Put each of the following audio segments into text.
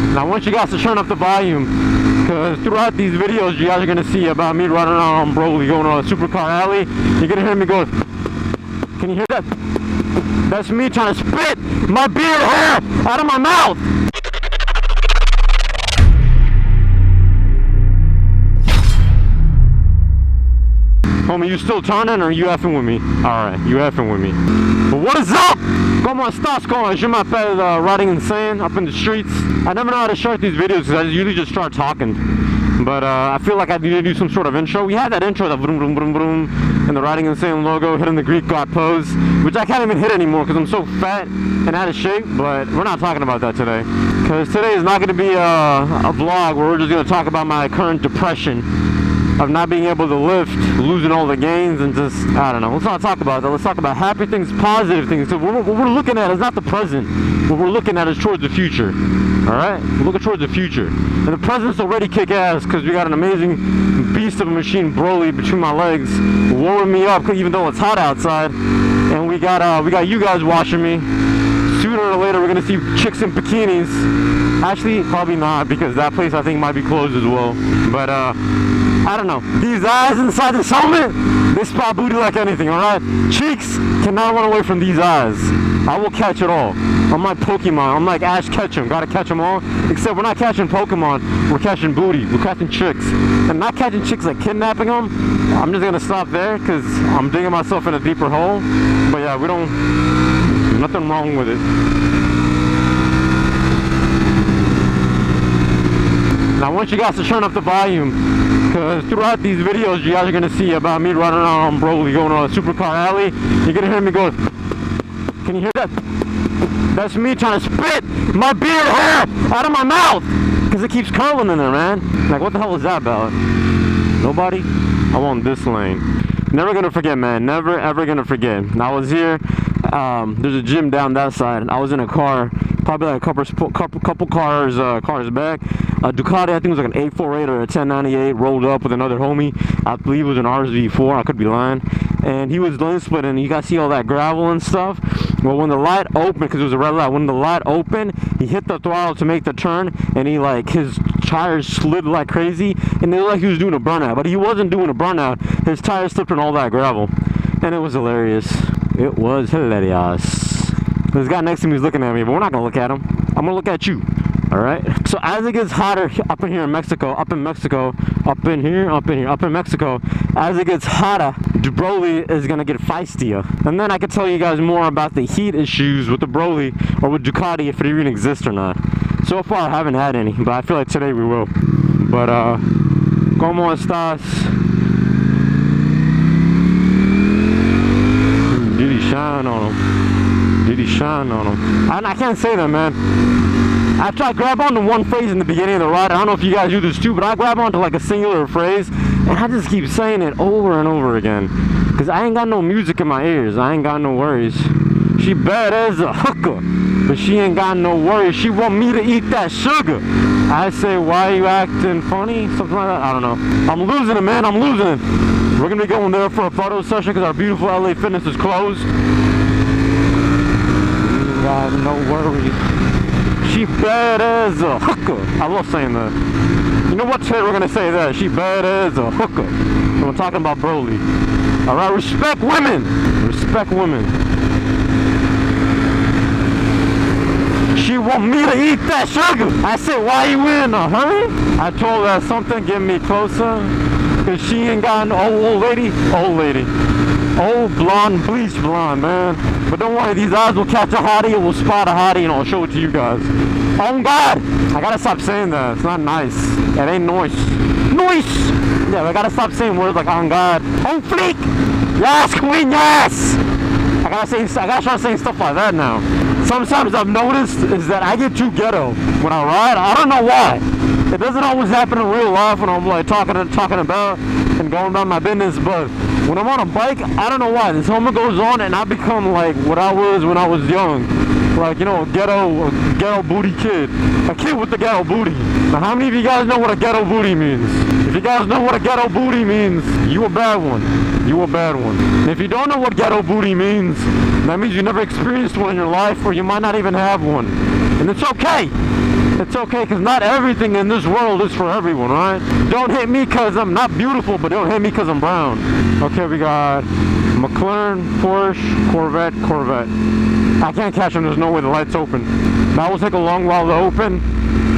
And I want you guys to turn up the volume, because throughout these videos you guys are gonna see about me riding around on Broly going on a supercar alley. You're gonna hear me go, can you hear that? That's me trying to spit my beard hair out of my mouth. Homie, you still turning or you effing with me? Alright, you effing with me. But what is up? Como estas, como? Je m'appelle Riding Insane up in the streets. I never know how to start these videos because I usually just start talking. But I feel like I need to do some sort of intro. We had that intro, the vroom vroom vroom vroom, and the Riding Insane logo, hitting the Greek god pose, which I can't even hit anymore because I'm so fat and out of shape. But we're not talking about that today, because today is not going to be a vlog where we're just going to talk about my current depression of not being able to lift, losing all the gains, and just, I don't know. Let's not talk about that. Let's talk about happy things, positive things. So what we're looking at is not the present. What we're looking at is towards the future. Alright? We're looking towards the future. And the present's already kick ass because we got an amazing beast of a machine, Broly, between my legs, warming me up even though it's hot outside. And we got you guys watching me. Sooner or later we're gonna see chicks in bikinis. Actually, probably not, because that place I think might be closed as well. But I don't know. These eyes inside this helmet, they spot booty like anything, alright? Cheeks cannot run away from these eyes. I will catch it all. I'm like Pokemon. I'm like Ash Ketchum. Gotta catch them all. Except we're not catching Pokemon. We're catching booty. We're catching chicks. And not catching chicks like kidnapping them. I'm just gonna stop there because I'm digging myself in a deeper hole. But yeah, nothing wrong with it. And I want you guys to turn up the volume, because throughout these videos you guys are going to see about me riding around on Broly going on a supercar alley. You're going to hear me go, can you hear that? That's me trying to spit my beard hair out of my mouth, because it keeps curling in there, man. Like, what the hell is that about? Nobody? I want this lane. Never going to forget, man. Never ever going to forget. I was here. There's a gym down that side. I was in a car, probably like a couple cars back. Ducati, I think it was like an 848 or a 1098, rolled up with another homie. I believe it was an RSV4. I could be lying. And he was lane splitting. You guys see all that gravel and stuff. Well, when the light opened, because it was a red light, when the light opened, he hit the throttle to make the turn, and his tires slid like crazy, and it looked like he was doing a burnout. But he wasn't doing a burnout. His tires slipped on all that gravel, and it was hilarious. It was hilarious. This guy next to me is looking at me, but we're not gonna look at him. I'm gonna look at you. Alright? So as it gets hotter up in Mexico, as it gets hotter, Broly is gonna get feistier. And then I can tell you guys more about the heat issues with the Broly or with Ducati, if it even exists or not. So far I haven't had any, but I feel like today we will. But ¿cómo estás? Did he shine on him? Did he shine on him? I can't say that, man. I try to grab onto one phrase in the beginning of the ride. I don't know if you guys do this too, but I grab onto like a singular phrase, and I just keep saying it over and over again. Because I ain't got no music in my ears. I ain't got no worries. She bad as a hooker, but she ain't got no worries. She want me to eat that sugar. I say, why you acting funny? Something like that. I don't know. I'm losing it, man. I'm losing it. We're going to be going there for a photo session because our beautiful LA Fitness is closed. Got no worries. She bad as a hooker. I love saying that. You know what? Today we're gonna say that. She bad as a hooker. And we're talking about Broly. Alright, respect women. Respect women. She want me to eat that sugar. I said, why you in a hurry? I told her something, get me closer. Cause she ain't got no old lady. Old lady. Old blonde, bleached blonde, man. But don't worry, these eyes will catch a hottie, it will spot a hottie, and I'll show it to you guys. Oh God! I gotta stop saying that. It's not nice. It ain't nice. Nice! Yeah, I gotta stop saying words like on God. On fleek! Yes, queen, yes! I gotta start saying stuff like that now. Sometimes I've noticed is that I get too ghetto when I ride. I don't know why. It doesn't always happen in real life when I'm like talking about and going about my business, but when I'm on a bike, I don't know why. This helmet goes on and I become like what I was when I was young. Like, you know, a ghetto booty kid. A kid with the ghetto booty. Now, how many of you guys know what a ghetto booty means? If you guys know what a ghetto booty means, you a bad one. You a bad one. And if you don't know what ghetto booty means, that means you never experienced one in your life, or you might not even have one. And it's okay. It's okay, because not everything in this world is for everyone, right? Don't hate me because I'm not beautiful, but don't hate me because I'm brown. Okay, we got McLaren, Porsche, Corvette. I can't catch them. There's no way the light's open. That will take a long while to open.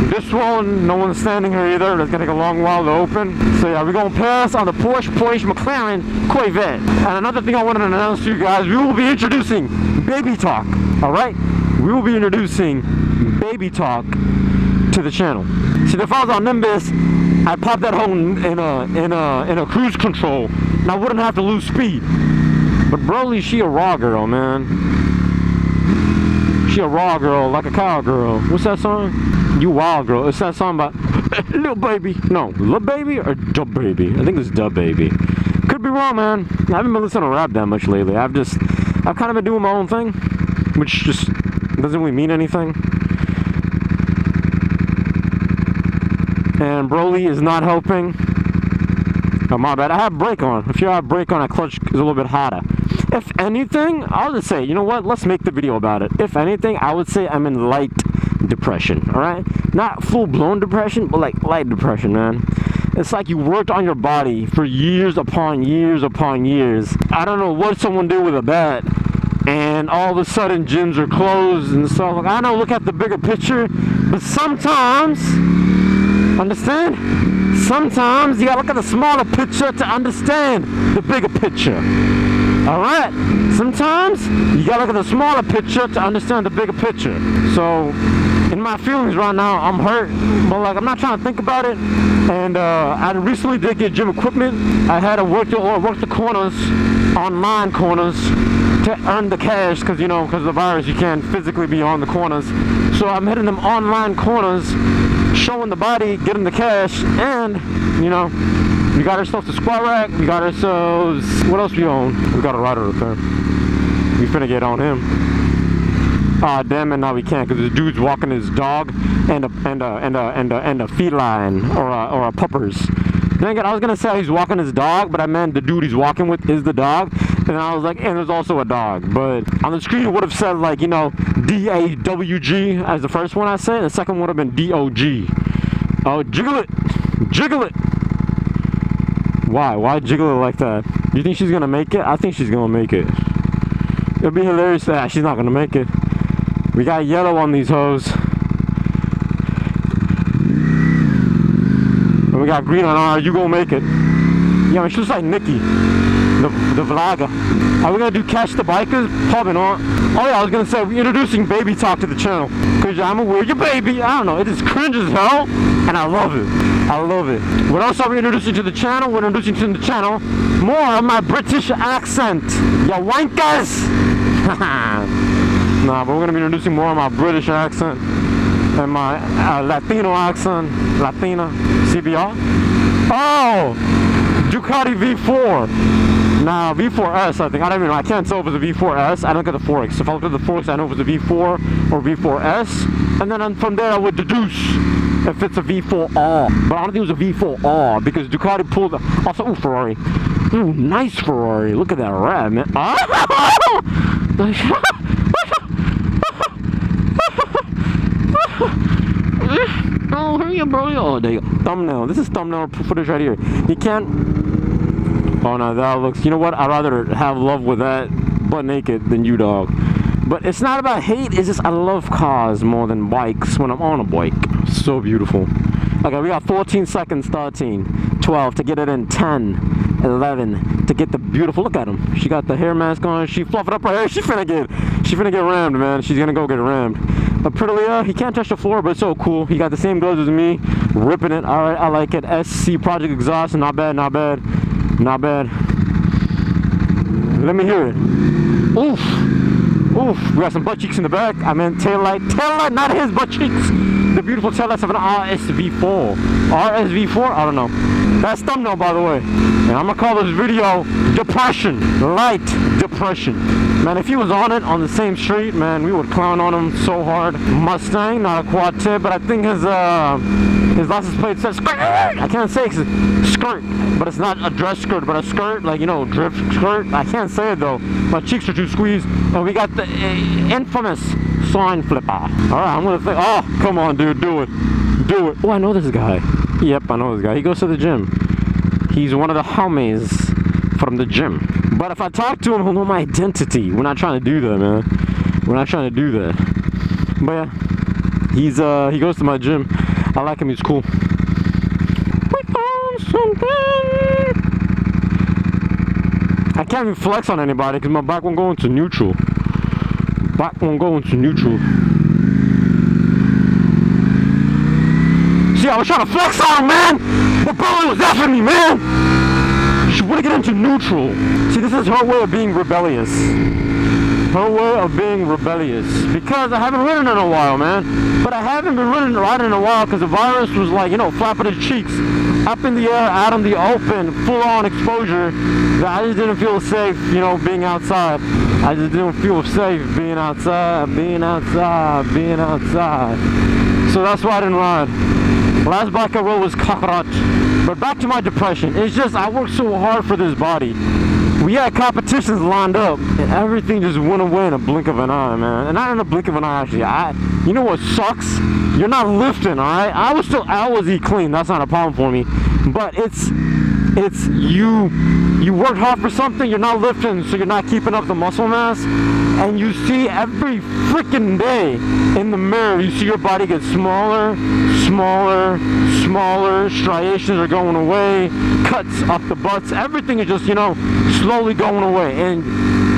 This one, no one's standing here either. It's gonna take a long while to open. So yeah, we're gonna pass on the Porsche, McLaren, Corvette. And another thing I wanted to announce to you guys, we will be introducing Baby Talk. All right, we will be introducing Baby Talk to the channel. See, if I was on Nimbus, I'd pop that home in a cruise control, and I wouldn't have to lose speed. But Broly, she a raw girl, man. She a raw girl, like a cowgirl. What's that song? You wild girl. It's that song about Lil Baby. No, Lil Baby or Dub Baby? I think it's Dub Baby. Could be wrong, man. I haven't been listening to rap that much lately. I've kind of been doing my own thing, which just doesn't really mean anything. And Broly is not helping. Oh, my bad. I have brake on. If you have brake on, that clutch is a little bit hotter. If anything, I'll just say, you know what? Let's make the video about it. If anything, I would say I'm in light depression, all right? Not full-blown depression, but like light depression, man. It's like you worked on your body for years upon years upon years. I don't know what someone did with a bat, and all of a sudden gyms are closed and stuff. Like, I know, look at the bigger picture, but sometimes, understand? Sometimes you gotta look at the smaller picture to understand the bigger picture. Alright? Sometimes you gotta look at the smaller picture to understand the bigger picture. So, in my feelings right now, I'm hurt, but like, I'm not trying to think about it. And I recently did get gym equipment. I had to work the corners, online corners, to earn the cash, because you know, because of the virus, you can't physically be on the corners. So I'm hitting them online corners, showing the body, getting the cash, and you know, we got ourselves a squat rack. We got ourselves, what else we own? We got a rider up there. We finna get on him. Ah, damn it! Now we can't, because the dude's walking his dog and a feline or a puppers. Then again, I was gonna say he's walking his dog, but I meant the dude he's walking with is the dog. And I was like, and there's also a dog. But on the screen it would have said, like, you know, D-A-W-G as the first one I said, and the second would have been D-O-G. Oh, jiggle it! Jiggle it! Why? Why jiggle it like that? You think she's gonna make it? I think she's gonna make it. It'll be hilarious that she's not gonna make it. We got yellow on these hoes. And we got green on ours. You gonna make it. Yeah, I mean, she looks like Nikki, the vlogger. Are we gonna do Catch the Bikers? Probably not. Oh yeah, I was gonna say, we're introducing Baby Talk to the channel. Cause I'm gonna wear your baby. I don't know, it is cringe as hell. And I love it. I love it. What else are we introducing to the channel? We're introducing to the channel more of my British accent. Ya wankers! Nah, but we're gonna be introducing more of my British accent and my Latino accent. Latina. CBR? Oh! Ducati V4. Nah, V4S, I think. I don't even know. I can't tell if it's a V4S. I don't get the forks. If I look at the forks, I know if it's a V4 or V4S. And then from there, I would deduce if it's a V4R. But I don't think it was a V4R because Ducati pulled the... Also, ooh, Ferrari. Ooh, nice Ferrari. Look at that red, man. Oh, here you bro. Oh, there you go. Thumbnail. This is thumbnail footage right here. You can't... Oh, no, that looks... You know what? I'd rather have love with that butt naked than you, dog. But it's not about hate. It's just I love cars more than bikes when I'm on a bike. So beautiful. Okay, we got 14 seconds, 13, 12 to get it in, 10, 11 to get the beautiful... Look at him. She got the hair mask on. She fluffed up her hair. She finna get rammed, man. She's gonna go get rammed. Aprilia, he can't touch the floor, but it's so cool. He got the same gloves as me, ripping it. All right, I like it. SC Project Exhaust, not bad, not bad, not bad. Let me hear it. Oof, oof. We got some butt cheeks in the back. I meant tail light, not his butt cheeks. The beautiful tail lights of an RSV4. RSV4, I don't know. That's thumbnail, by the way. And I'm gonna call this video Depression. Light Depression. Man, if he was on it on the same street, man, we would clown on him so hard. Mustang, not a quad tip, but I think his license plate says skirt. I can't say it's skirt, but it's not a dress skirt, but a skirt, like, you know, drift skirt. I can't say it though. My cheeks are too squeezed. And we got the infamous sign flipper. All right, I'm gonna think. Oh, come on, dude, do it. Do it. Oh, I know this guy. Yep, I know this guy. He goes to the gym. He's one of the homies from the gym. But if I talk to him, he'll know my identity. We're not trying to do that, man. We're not trying to do that. But yeah, he goes to my gym. I like him. He's cool. I can't even flex on anybody because my back won't go into neutral. Back won't go into neutral. See, I was trying to flex on him, man. But Polly was effing me, man. She wouldn't get into neutral. See, this is her way of being rebellious. Her way of being rebellious. Because I haven't ridden in a while, man. But I haven't been riding in a while because the virus was like, you know, flapping its cheeks up in the air, out in the open, full-on exposure. That I just didn't feel safe, you know, being outside. I just didn't feel safe being outside. So that's why I didn't ride. Last bike I rode was cockroach. But back to my depression. It's just I worked so hard for this body. We had competitions lined up, and everything just went away in a blink of an eye, man. And not in a blink of an eye, actually. You know what sucks? You're not lifting, all right? I was eat clean. That's not a problem for me. But it's you worked hard for something. You're not lifting, so you're not keeping up the muscle mass. And you see every freaking day in the mirror, you see your body get smaller, smaller, smaller. Striations are going away. Cuts up the butts. Everything is just, you know, slowly going away. And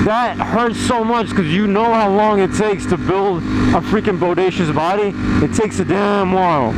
that hurts so much because you know how long it takes to build a freaking bodacious body. It takes a damn while.